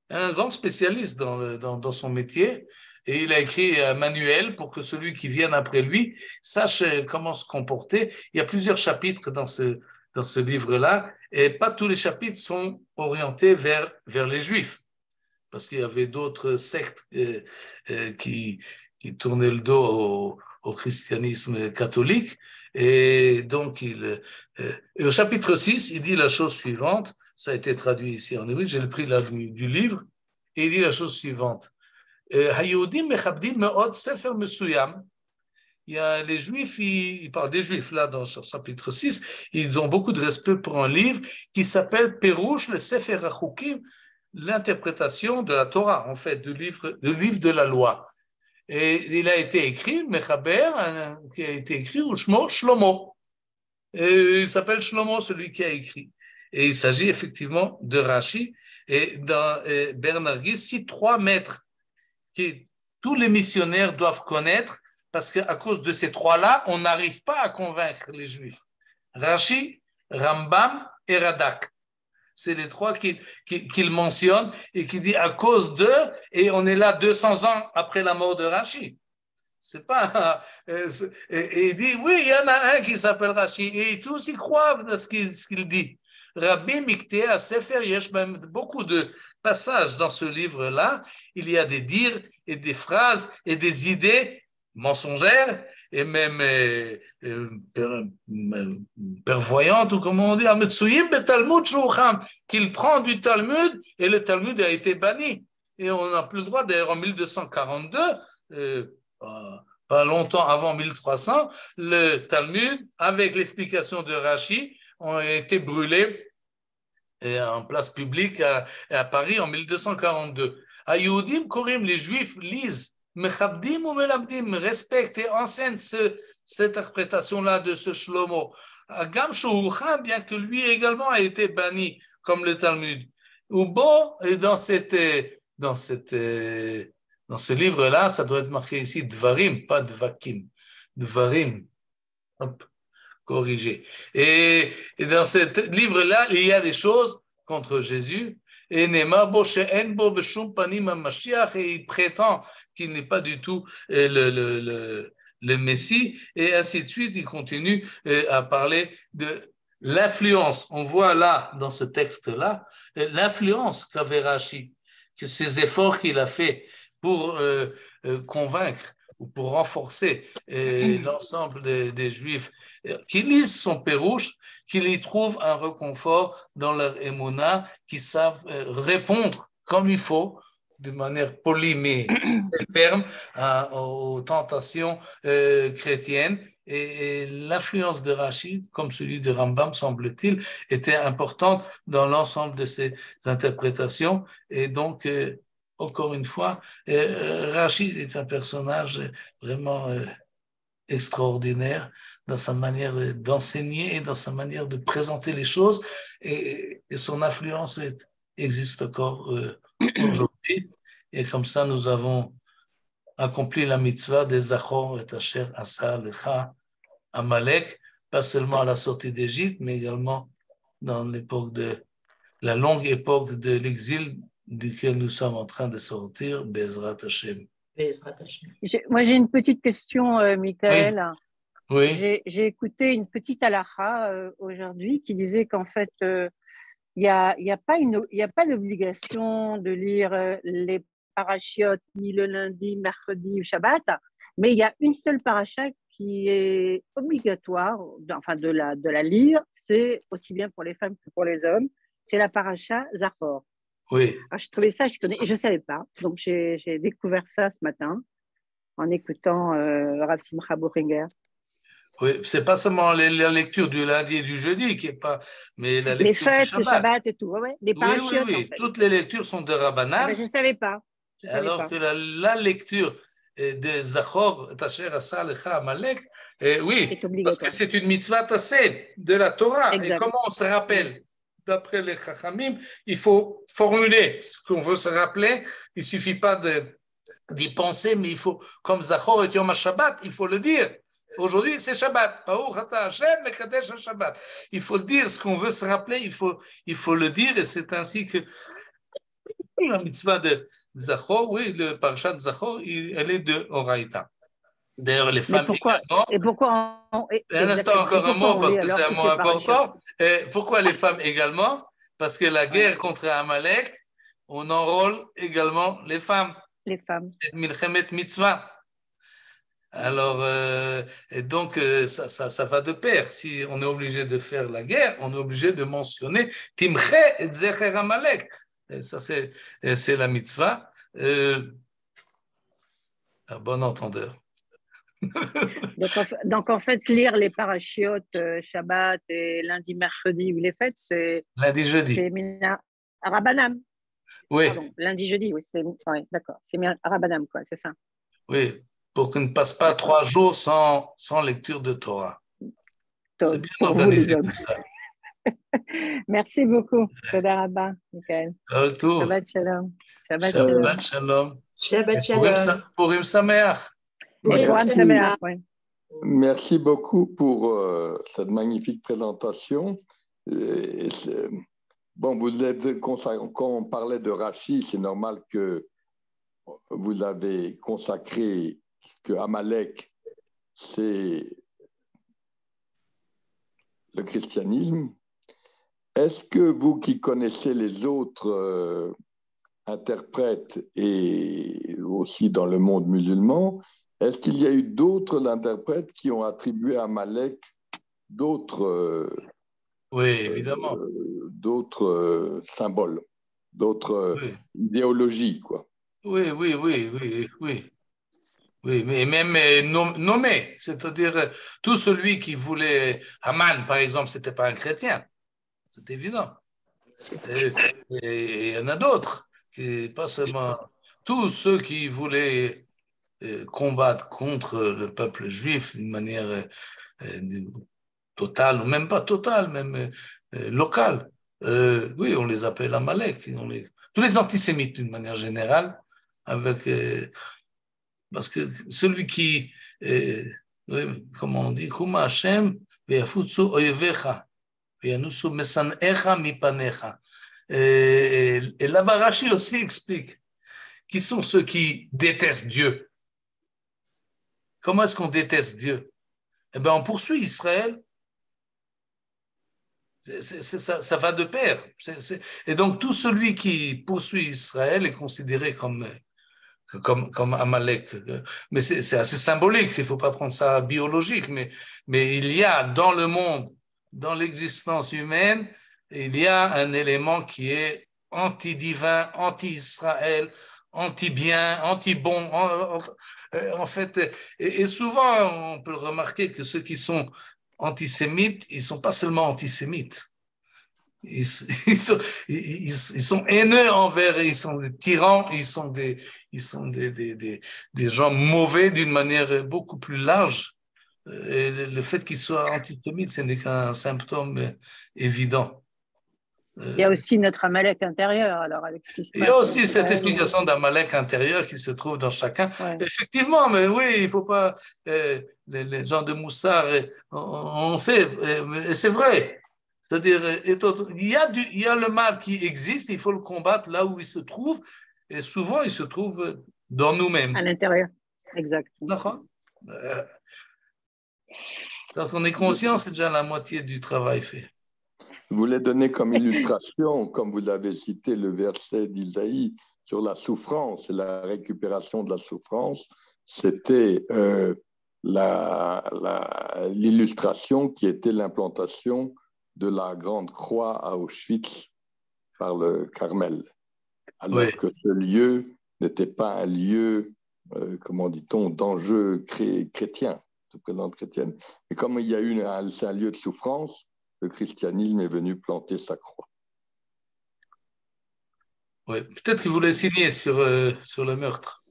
un grand spécialiste dans son métier, et il a écrit un manuel pour que celui qui vienne après lui sache comment se comporter. Il y a plusieurs chapitres dans ce livre-là, et pas tous les chapitres sont orientés vers les Juifs, parce qu'il y avait d'autres sectes qui tournaient le dos au christianisme catholique. Et donc, et au chapitre 6, il dit la chose suivante, ça a été traduit ici en hébreu, j'ai pris là du livre, et il dit la chose suivante. Il y a les Juifs, il parle des Juifs là dans ce chapitre 6, ils ont beaucoup de respect pour un livre qui s'appelle Perouche le Sefer HaChukim, l'interprétation de la Torah, en fait, du livre de la loi. Et il a été écrit, Mechaber, qui a été écrit, Ushmo Shlomo. Et il s'appelle Shlomo, celui qui a écrit. Et il s'agit effectivement de Rashi. Et dans Bernard Guy, si 3 maîtres que tous les missionnaires doivent connaître, parce qu'à cause de ces 3-là, on n'arrive pas à convaincre les Juifs. Rashi, Rambam et Radak. C'est les 3 qu'il mentionne et qui dit à cause d'eux, et on est là 200 ans après la mort de Rashi. C'est pas. Et il dit oui, il y en a un qui s'appelle Rashi, et tous y croient à ce qu'il dit. Rabbi Miktea Sefer, il y a même beaucoup de passages dans ce livre-là. Il y a des dires et des phrases et des idées mensongères et même pervoyantes, ou comment on dit, qu'il prend du Talmud, et le Talmud a été banni. Et on n'a plus le droit, d'ailleurs en 1242, pas longtemps avant 1300, le Talmud, avec l'explication de Rashi, ont été brûlés en place publique à Paris en 1242. Ayyudim Korim, les Juifs lisent, Mechabdim ou Melabdim, respectent et enseignent cette interprétation-là de ce Shlomo. Gam Shuhucha, bien que lui également a été banni, comme le Talmud. Ou bon, dans ce livre-là, ça doit être marqué ici Dvarim, pas Dvakim. Dvarim. Hop. Corrigé. Et dans ce livre-là, il y a des choses contre Jésus, et Ne'emar bo she'en bo b'shum panim ha-Mashiach, et il prétend qu'il n'est pas du tout le Messie, et ainsi de suite. Il continue à parler de l'influence. On voit là, dans ce texte-là, l'influence qu'avait Rashi, que ces efforts qu'il a fait pour convaincre ou pour renforcer l'ensemble des Juifs qui lisent son Pérouche, qu'ils y trouvent un réconfort dans leur émouna, qui savent répondre comme il faut, de manière polie mais ferme, aux tentations chrétiennes. Et l'influence de Rachid, comme celui de Rambam, semble-t-il, était importante dans l'ensemble de ces interprétations. Et donc, encore une fois, Rachid est un personnage vraiment extraordinaire dans sa manière d'enseigner et dans sa manière de présenter les choses, et son influence existe encore aujourd'hui. Et comme ça, nous avons accompli la mitzvah des Zachor et Asher Asa Lecha Amalek, pas seulement à la sortie d'Égypte, mais également dans la longue époque de l'exil duquel nous sommes en train de sortir, Bezrat Hashem. Moi, j'ai une petite question, Michael. Oui. J'ai écouté une petite halakha aujourd'hui qui disait qu'en fait, il n'y a pas d'obligation de lire les parachiotes ni le lundi, mercredi ou Shabbat, mais il y a une seule paracha qui est obligatoire, de la lire, c'est aussi bien pour les femmes que pour les hommes, c'est la paracha Zachor. Oui. Alors, je trouvais ça, je ne savais pas, donc j'ai découvert ça ce matin en écoutant Rav Simcha Boeringer. Oui, c'est pas seulement la lecture du lundi et du jeudi qui est pas, mais la lecture les fêtes, du le Shabbat et tout, les parachiotes. Oui. En fait. Toutes les lectures sont de Rabbanan. Je ne savais pas. Que la lecture de Zachor, Tasher Asa Lecha Amalek, oui, parce que c'est une mitzvah tassée de la Torah. Exact. Et comment on se rappelle? D'après les Chachamim, il faut formuler ce qu'on veut se rappeler. Il ne suffit pas d'y penser, mais il faut, comme Zachor et Yom HaShabbat, il faut le dire. Aujourd'hui, c'est Shabbat. Il faut dire ce qu'on veut se rappeler, il faut le dire, et c'est ainsi que la mitzvah de Zachor, oui, le parashat de Zachor, elle est de Oraïta. D'ailleurs, les femmes également. Et pourquoi un instant, encore un mot, parce que c'est un mot important. Pourquoi les femmes également? Parce que la guerre contre Amalek, on enrôle également les femmes. Les femmes. C'est Milchemet Mitzvah. Alors, et donc, ça va de pair. Si on est obligé de faire la guerre, on est obligé de mentionner Timche et Zecher Amalek. Et ça, c'est la mitzvah. Un bon entendeur. donc, en fait, lire les parachiotes Shabbat et lundi, mercredi ou les fêtes, c'est. Lundi, jeudi. C'est Mina Rabbanam. Oui. Pardon, lundi, jeudi, oui, d'accord. C'est Rabbanam, quoi, c'est ça. Oui, pour qu'on ne passe pas 3 jours sans lecture de Torah. C'est bien organisé tout ça. Merci beaucoup. Toda rabba, Michael. Shabbat shalom. Shabbat shalom. Shabbat shalom. Purim Sameach. Merci beaucoup pour cette magnifique présentation. Bon, quand on parlait de Rashi, c'est normal que vous avez consacré que Amalek, c'est le christianisme. Est-ce que vous qui connaissez les autres interprètes et aussi dans le monde musulman, est-ce qu'il y a eu d'autres interprètes qui ont attribué à Amalek d'autres oui, évidemment. D'autres symboles, d'autres idéologies, quoi. Oui, mais même nommé, c'est-à-dire tout celui qui voulait Haman, par exemple, c'était pas un chrétien, c'est évident. Et il y en a d'autres, pas seulement tous ceux qui voulaient combattre contre le peuple juif d'une manière totale, ou même pas totale, même locale. Oui, on les appelle Amalek. Tous les antisémites d'une manière générale, parce que celui qui, comment on dit, Kuma Hashem, ve'yafutsu oyevecha, ve'yanusu mesanecha mipanecha. Et là, Rashi aussi explique qui sont ceux qui détestent Dieu. Comment est-ce qu'on déteste Dieu? Eh bien, on poursuit Israël. Ça va de pair. Et donc, tout celui qui poursuit Israël est considéré comme Amalek. Mais c'est assez symbolique, il ne faut pas prendre ça biologique, mais il y a dans le monde, dans l'existence humaine, il y a un élément qui est anti-divin, anti-Israël, anti-bien, anti-bon. En fait, et souvent, on peut remarquer que ceux qui sont antisémites, ils ne sont pas seulement antisémites. Ils sont haineux envers, ils sont des tyrans, ils sont des gens mauvais d'une manière beaucoup plus large. Et le fait qu'ils soient antisémites, ce n'est qu'un symptôme évident. Il y a aussi notre Amalek intérieur, alors, avec ce qui se passe. Il y a aussi cette explication d'Amalek intérieur qui se trouve dans chacun. Ouais. Effectivement, mais oui, il ne faut pas. Les gens de Moussard ont fait, et c'est vrai. C'est-à-dire, il y a le mal qui existe, il faut le combattre là où il se trouve, et souvent il se trouve dans nous-mêmes. À l'intérieur, exactement. D'accord. Quand on est conscient, c'est déjà la moitié du travail fait. Je voulais donner comme illustration, comme vous l'avez cité, le verset d'Isaïe sur la souffrance et la récupération de la souffrance. C'était l'illustration qui était l'implantation de la grande croix à Auschwitz par le Carmel. Alors que ce lieu n'était pas un lieu, comment dit-on, d'enjeu chrétien, de présence chrétienne. Et comme il y a eu c'est un lieu de souffrance, le christianisme est venu planter sa croix. Oui, peut-être qu'il voulait signer sur le meurtre.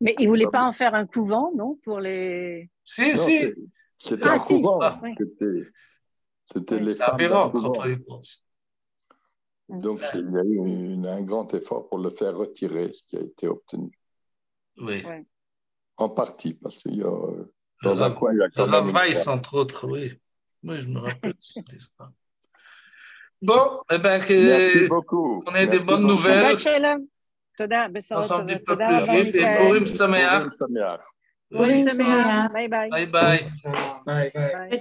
Mais il ne voulait pas en faire un couvent, non, pour les... Si, si. C'était un couvent. Oui. C'était les femmes aberrant quand on y pense. Donc, il y a eu un grand effort pour le faire retirer, ce qui a été obtenu. Oui. En partie, parce qu'il y a... Dans un coin, il y a quand même... Weiss, entre autres, oui. Oui, je me rappelle de cette histoire. Bon, eh bien, merci beaucoup. On ait des bonnes nouvelles. Ensemble du peuple juif et Purim Sameach. Purim Sameach. Bye bye. Bye bye. Bye bye.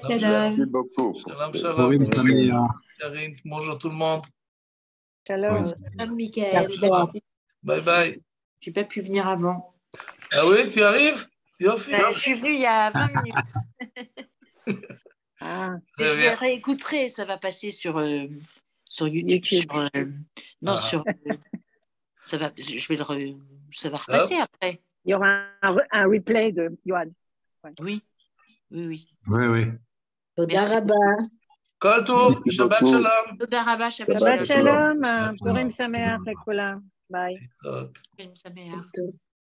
Merci beaucoup. Shalom, shalom. Karine, bonjour tout le monde. Shalom. Shalom, Michael. Bye bye. Je n'ai pas pu venir avant. Ah oui, tu arrives? Je suis venue il y a 20 minutes. Je les réécouterai, ça va passer sur YouTube. Ça va repasser après. Il y aura un replay de Yohan. Oui. Toda rabba. Kol tov, Shabbat shalom. Toda rabba, Shabbat shalom. Purim sameach lekulam. Bye. Purim sameach.